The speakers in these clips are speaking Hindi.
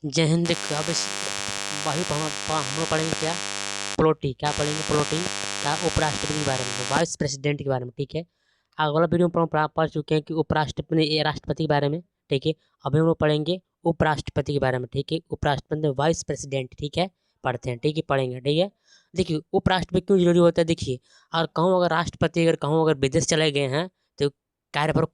जय हिंद। देखो अब इस वही हम लोग पढ़ेंगे क्या? प्लोटी क्या पढ़ेंगे? प्लोटी क्या? उपराष्ट्रपति के बारे में, वाइस प्रेसिडेंट के बारे में। ठीक है, अगला वीडियो में पढ़ चुके हैं कि उपराष्ट्रपति ये राष्ट्रपति के बारे में। ठीक है, अभी हम लोग पढ़ेंगे उपराष्ट्रपति के बारे में। ठीक है, उपराष्ट्रपति वाइस प्रेसिडेंट। ठीक है, पढ़ते हैं। ठीक है, पढ़ेंगे। ठीक है, देखिए उपराष्ट्रपति क्यों जरूरी होता है। देखिए, और कहूँ अगर राष्ट्रपति अगर कहूँ अगर विदेश चले गए हैं तो कार्यभार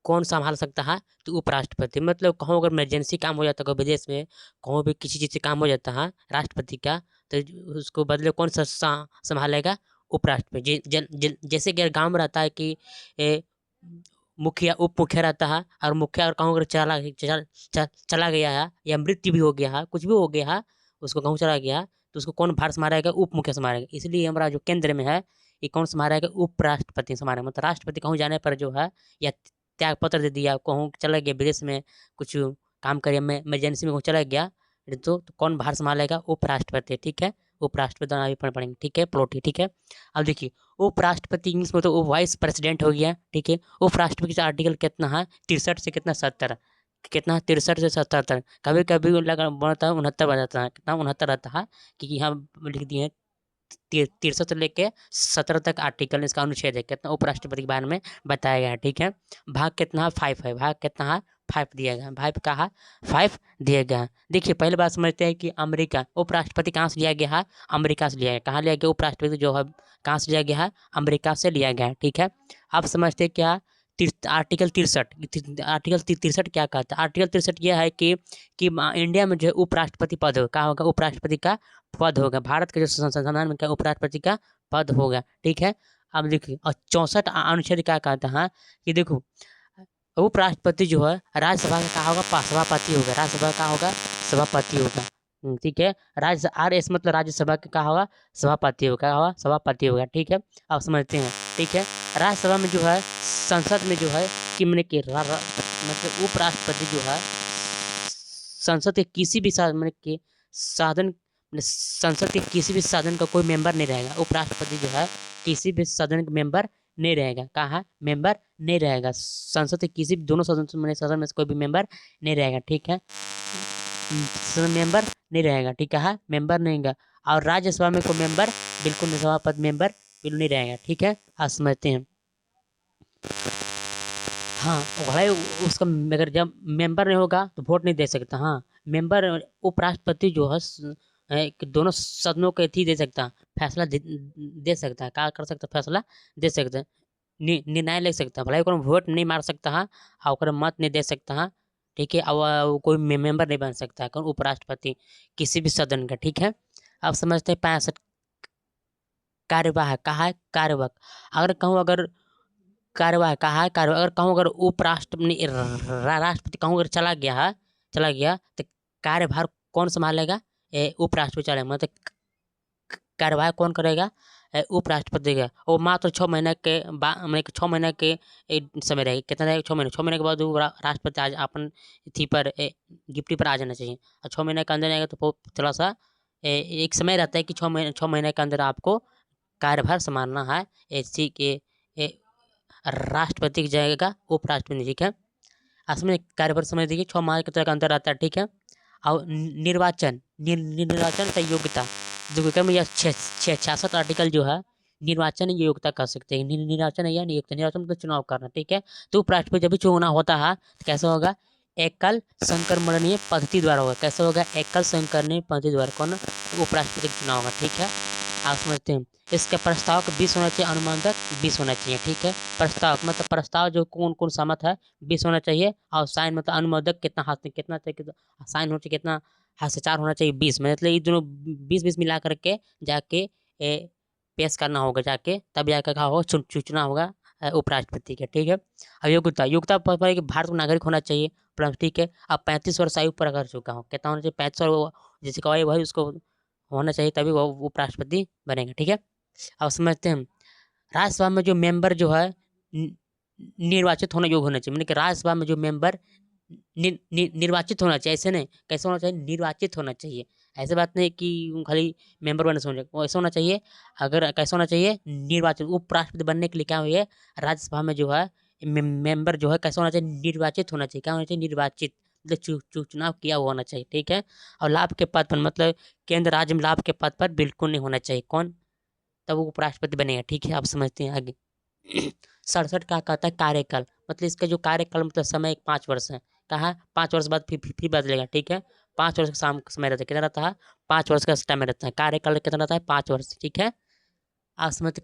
कौन संभाल सकता है? तो उपराष्ट्रपति। मतलब कहूँ अगर इमरजेंसी काम हो जाता है कोई विदेश में, कहूँ भी किसी चीज़ से काम हो जाता है राष्ट्रपति का, तो उसको बदले कौन संभालेगा? उपराष्ट्रपति। जैसे कि गांव में रहता है कि ए, मुखिया उप मुखिया रहता है, और मुखिया और कहूँ अगर चला गया है या मृत्यु भी हो गया है, कुछ भी हो गया है, उसको कहूँ चला गया, तो उसको कौन भार संभालेगा? उप मुखिया संभालेगा। इसलिए हमारा जो केंद्र में है, ये कौन संभालेगा? उपराष्ट्रपति संभालेगा। मतलब राष्ट्रपति कहूँ जाने पर जो है, या त्याग पत्र दे दिया, कहूँ चला गया विदेश में, कुछ काम करिए, मैं इमरजेंसी में कहूँ चला गया, तो कौन भार संभालेगा? उपराष्ट्रपति। ठीक है, उपराष्ट्रपति अभी पढ़ेंगे। ठीक है, प्लॉटी। ठीक है, अब देखिए उपराष्ट्रपति इंग्लिश में तो वो वाइस प्रेसिडेंट हो गया। ठीक है, उपराष्ट्रपति का आर्टिकल कितना है? 63 से कितना 70, कितना 63 से 77। कभी कभी लगा बनता है 69 बन जाता है, कितना 69 रहता है, क्योंकि यहाँ लिख दिए हैं 63 से लेके 17 तक आर्टिकल इसका अनुच्छेद है, कितना उपराष्ट्रपति के बारे में बताया गया है। ठीक है, भाग कितना है? 5 है। भाग कितना है? 5 दिया गया है। भाग का है 5 दिया गया है। देखिए पहले बात समझते हैं कि अमेरिका उपराष्ट्रपति कहाँ से लिया गया है? अमेरिका से लिया गया। कहाँ लिया गया उपराष्ट्रपति जो है? कहाँ से लिया गया है? अमेरिका से लिया गया है। ठीक है, अब समझते हैं क्या आर्टिकल 63। आर्टिकल 63 क्या कहता है? आर्टिकल 63 यह है कि इंडिया में जो है उपराष्ट्रपति पद हो, कहाँ होगा? उपराष्ट्रपति का पद होगा। भारत के जो संविधान में क्या उपराष्ट्रपति का पद होगा। ठीक है, अब देखिए और 64 अनुच्छेद क्या कहता है कि देखो उपराष्ट्रपति जो है राज्यसभा का क्या होगा? सभापति होगा। राज्यसभा का होगा? सभापति होगा। ठीक है, राज्य आर एस मतलब राज्यसभा का क्या होगा? सभापति होगा। क्या होगा? सभापति होगा। ठीक है, अब समझते हैं। ठीक है, राज्यसभा में जो है, संसद में जो है कि मैंने कि मतलब उपराष्ट्रपति जो है संसद के किसी भी साधन के साधन संसद के किसी भी सदन का कोई मेंबर नहीं रहेगा। उपराष्ट्रपति जो है किसी भी सदन का मेंबर नहीं रहेगा। कहाँ? मेंबर नहीं रहेगा। संसद के किसी भी दोनों सदन में से कोई भी मेंबर नहीं रहेगा। ठीक है, सदन मेंबर नहीं रहेगा। ठीक है, मेंबर नहीं रहेगा। और राज्यसभा में कोई मेंबर बिल्कुल नहीं, सभापति मेंबर बिल्कुल नहीं रहेगा। ठीक है, आप समझते हैं। हाँ, भाई उसका अगर जब मेंबर नहीं होगा तो वोट नहीं दे सकता। हाँ, मेंबर उपराष्ट्रपति जो है कि दोनों सदनों के थी दे सकता, फैसला दे सकता है। क्या कर सकता? फैसला दे सकता है, निर्णय ले सकता है। भले कोई वोट नहीं मार सकता है और ओकरा मत नहीं दे सकता है। ठीक है, और कोई मेंबर नहीं बन सकता है कौन? उपराष्ट्रपति किसी भी सदन का। ठीक है, अब समझते हैं 65 कार्यवाहक। कहा है? कार्यवाहक। अगर कहूँ अगर कार्यवाह कहा है कार्य अगर कहूँ अगर उपराष्ट्रपति राष्ट्रपति कहूँ अगर चला गया तो कार्यभार कौन संभालेगा? उपराष्ट्रपति चलेगा। मतलब कार्यवाही कौन करेगा? उपराष्ट्रपति का। और मात्र 6 महीने के बाद, मतलब 6 महीने के समय रहेगा। कितना रहेगा? 6 महीने। 6 महीने के बाद वो राष्ट्रपति आज अपन थी पर गिफ्टी पर आ जाना चाहिए। और 6 महीने के अंदर आएगा तो थोड़ा सा एक समय रहता है कि 6 महीने के अंदर आपको कार्यभार संभालना है। ऐसी के राष्ट्रपति की जाएगा उपराष्ट्रपति। ठीक है, असम में कार्यभार समझ देखिए 6 माह के तक अंतर आता है। ठीक है, और निर्वाचन का योग्यता जो कि में यह 66 आर्टिकल जो है निर्वाचन योग्यता कर सकते हैं। निर्वाचन या नियुक्त, निर्वाचन मतलब चुनाव करना। ठीक है, तो उपराष्ट्रपति जब भी चुनाव होता है तो कैसे होगा? एकल संक्रमणीय पद्धति द्वारा होगा। कैसे होगा? एकल संक्रमणीय पद्धति द्वारा। कौन? उपराष्ट्रपति का चुनाव होगा। ठीक है, आप समझते हैं। इसके प्रस्ताव का 20 होना चाहिए, अनुमोदक 20 होना चाहिए। ठीक है, प्रस्ताव मतलब प्रस्ताव जो कौन कौन सहमत है 20 होना चाहिए, और साइन मतलब अनुमोदक कितना हाथ में कितना चाहिए, साइन होना चाहिए कितना हाथ से 4 होना चाहिए 20 में। मतलब ये दोनों 20-20 मिला करके जाके पेश करना होगा, जाके तब जाकर कहा होगा चुना होगा उपराष्ट्रपति के। ठीक है, अब योग्यता योग्यता पर कि भारत का नागरिक होना चाहिए प्लस। ठीक है, अब 35 वर्ष आयु पर अगर चुका हो, कितना होना चाहिए? 35 वर्ष जिसका वही उसको होना चाहिए, तभी वो उपराष्ट्रपति बनेगा। ठीक है, अब समझते हैं। राज्यसभा में जो मेंबर जो है निर्वाचित होने योग्य होना चाहिए। मैंने कि राज्यसभा में जो मेंबर निर्वाचित होना चाहिए। ऐसे नहीं, कैसे होना चाहिए? निर्वाचित होना चाहिए। ऐसे बात नहीं कि खाली मेंबर बनने से हो जाए, ऐसा होना चाहिए। अगर कैसे होना चाहिए? निर्वाचित। उपराष्ट्रपति बनने के लिए क्या हुई है? राज्यसभा में जो है मेंबर जो है कैसे होना चाहिए? निर्वाचित होना चाहिए। क्या होना चाहिए? निर्वाचित। मतलब चुनाव किया हुआ होना चाहिए, ठीक है। और लाभ के पद पर मतलब केंद्र राज्य में लाभ के पद पर बिल्कुल नहीं होना चाहिए। कौन? तब वो उपराष्ट्रपति बनेगा, ठीक है। आप समझते हैं आगे। 67 क्या कहता है? कार्यकाल, मतलब इसका जो कार्यकाल मतलब समय 5 वर्ष है। कहा 5 वर्ष बाद फिर बदलेगा, ठीक है। 5 वर्ष का समय रहता है, कितना रहता है? 5 वर्ष का समय रहता है। कार्यकाल कितना रहता है? 5 वर्ष, ठीक है। असमत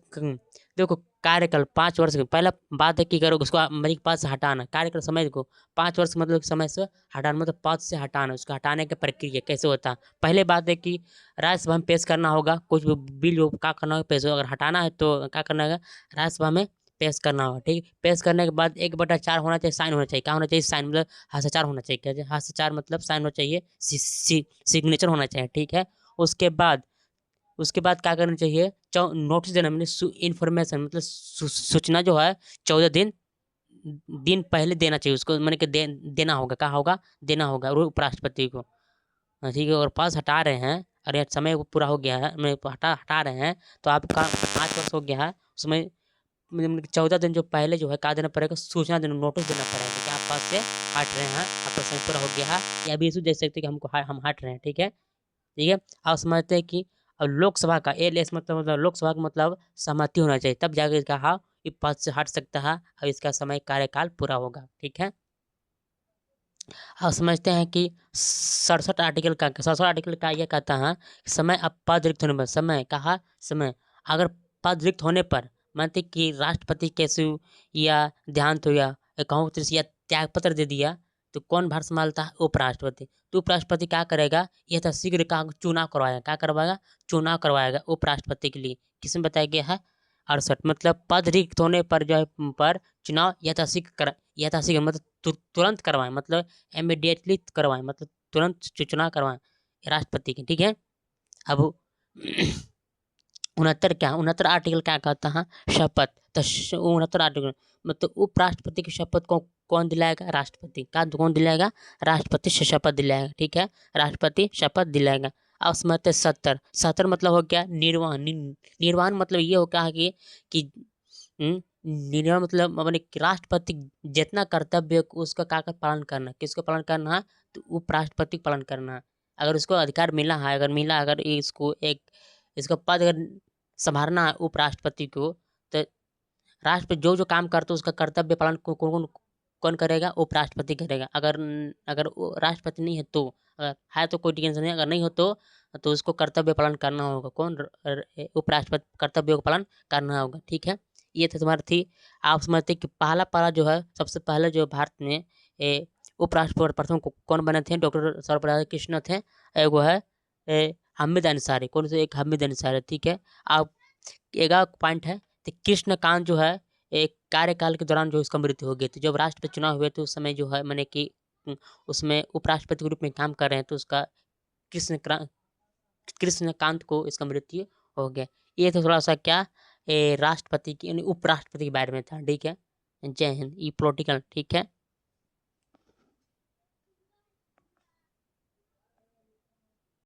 देखो, कार्यकाल 5 वर्ष पहला बात है कि करो उसको मेरे पास से हटाना। कार्यकाल समय देखो 5 वर्ष मतलब समय से हटाना, मतलब पद से हटाना। उसको हटाने की प्रक्रिया कैसे होता है? पहले बात है कि राज्यसभा में पेश करना होगा, कुछ भी बिल जो क्या करना होगा पेश, अगर हटाना है तो क्या करना होगा? राज्यसभा में पेश करना होगा, ठीक। पेश करने के बाद 1/4 होना चाहिए, साइन होना चाहिए। क्या होना चाहिए? साइन, मतलब हाथ से 4 होना चाहिए। क्या हाथ से 4 मतलब साइन होना चाहिए, सिग्नेचर होना चाहिए, ठीक है। उसके बाद उसके बाद क्या करना चाहिए? नोटिस देना, मतलब इन्फॉर्मेशन, मतलब सूचना जो है 14 दिन दिन पहले देना चाहिए उसको, मैंने कि देना होगा। कहा होगा? देना होगा उपराष्ट्रपति को। हाँ, ठीक है। और पास हटा रहे हैं, अरे समय पूरा हो गया है, मैं हटा हटा रहे हैं तो आपका 5 वर्ष हो गया है, उसमें मतलब कि 14 दिन जो पहले जो है क्या देना पड़ेगा? सूचना देना, नोटिस देना पड़ेगा कि आप पास से हट रहे हैं, आपका समय पूरा हो गया है। या भी इशू दे सकते हैं कि हम हट रहे हैं, ठीक है। ठीक है। आप समझते हैं कि अब लोकसभा का एलएस मतलब लोकसभा का मतलब सहमति होना चाहिए, तब जाकर कहा ये पद से हट सकता है और इसका समय कार्यकाल पूरा होगा, ठीक है। आप समझते हैं कि 67 आर्टिकल का यह कहता है समय अब पद रिक्त होने पर, समय कहा समय अगर पद रिक्त होने पर मानते कि राष्ट्रपति कैसे या देहांत हो गया, कहूँ या त्याग पत्र दे दिया, तो कौन भार संभालता है? उपराष्ट्रपति। तो उपराष्ट्रपति क्या करेगा? यथाशीघ्र का चुनाव करवाएगा। क्या करवाएगा? चुनाव करवाएगा उपराष्ट्रपति के लिए। किसमें बताया गया है? 68 मतलब पद रिक्त होने पर जो है पर चुनाव यथाशीघ्र मतलब तुरंत करवाएं, मतलब इमीडिएटली करवाएं, मतलब तुरंत चुनाव करवाएं राष्ट्रपति के, ठीक है। अब 69 आर्टिकल क्या कहता है? शपथ। तो 69 आर्टिकल मतलब उपराष्ट्रपति की शपथ को कौन दिलाएगा? राष्ट्रपति। का कौन दिलाएगा? राष्ट्रपति से शपथ दिलाएगा, ठीक है। राष्ट्रपति शपथ दिलाएगा। अब समझते 70 मतलब हो गया निर्वहन। निर्वहन मतलब ये हो गया कि निर्णय मतलब अपने राष्ट्रपति जितना कर्तव्य उसका का पालन करना, किसको पालन करना है? तो उपराष्ट्रपति पालन करना है। अगर उसको अधिकार मिला है, अगर इसको एक इसका पद अगर संभालना है उपराष्ट्रपति को, तो राष्ट्रपति जो जो काम करता है उसका कर्तव्य पालन कौन कौन करेगा? उपराष्ट्रपति करेगा। अगर अगर राष्ट्रपति नहीं है तो, अगर है तो कोई टेंशन नहीं, अगर नहीं हो तो उसको कर्तव्य पालन करना होगा। कौन? उपराष्ट्रपति कर्तव्य का पालन करना होगा, ठीक है। ये तो तुम्हारी थी। आप समझते कि पहला जो है सबसे पहले जो भारत में उपराष्ट्रपति प्रथम कौन बने थे? डॉक्टर सर्वपल्ली कृष्ण थे। एगो है हामिद अंसारी। कौन से? एक हामिद अंसारी, ठीक है। आप एक पॉइंट है तो कृष्णकांत जो है एक कार्यकाल के दौरान जो इसका मृत्यु हो गई थी। जब राष्ट्रपति चुनाव हुए तो उस समय जो है मैंने कि उसमें उपराष्ट्रपति के रूप में काम कर रहे हैं, तो उसका कृष्णकांत को इसका मृत्यु हो गया। ये तो थोड़ा सा क्या राष्ट्रपति की यानी उपराष्ट्रपति के बारे में था, ठीक है। जय हिंद। ये पॉलिटिकल, ठीक है।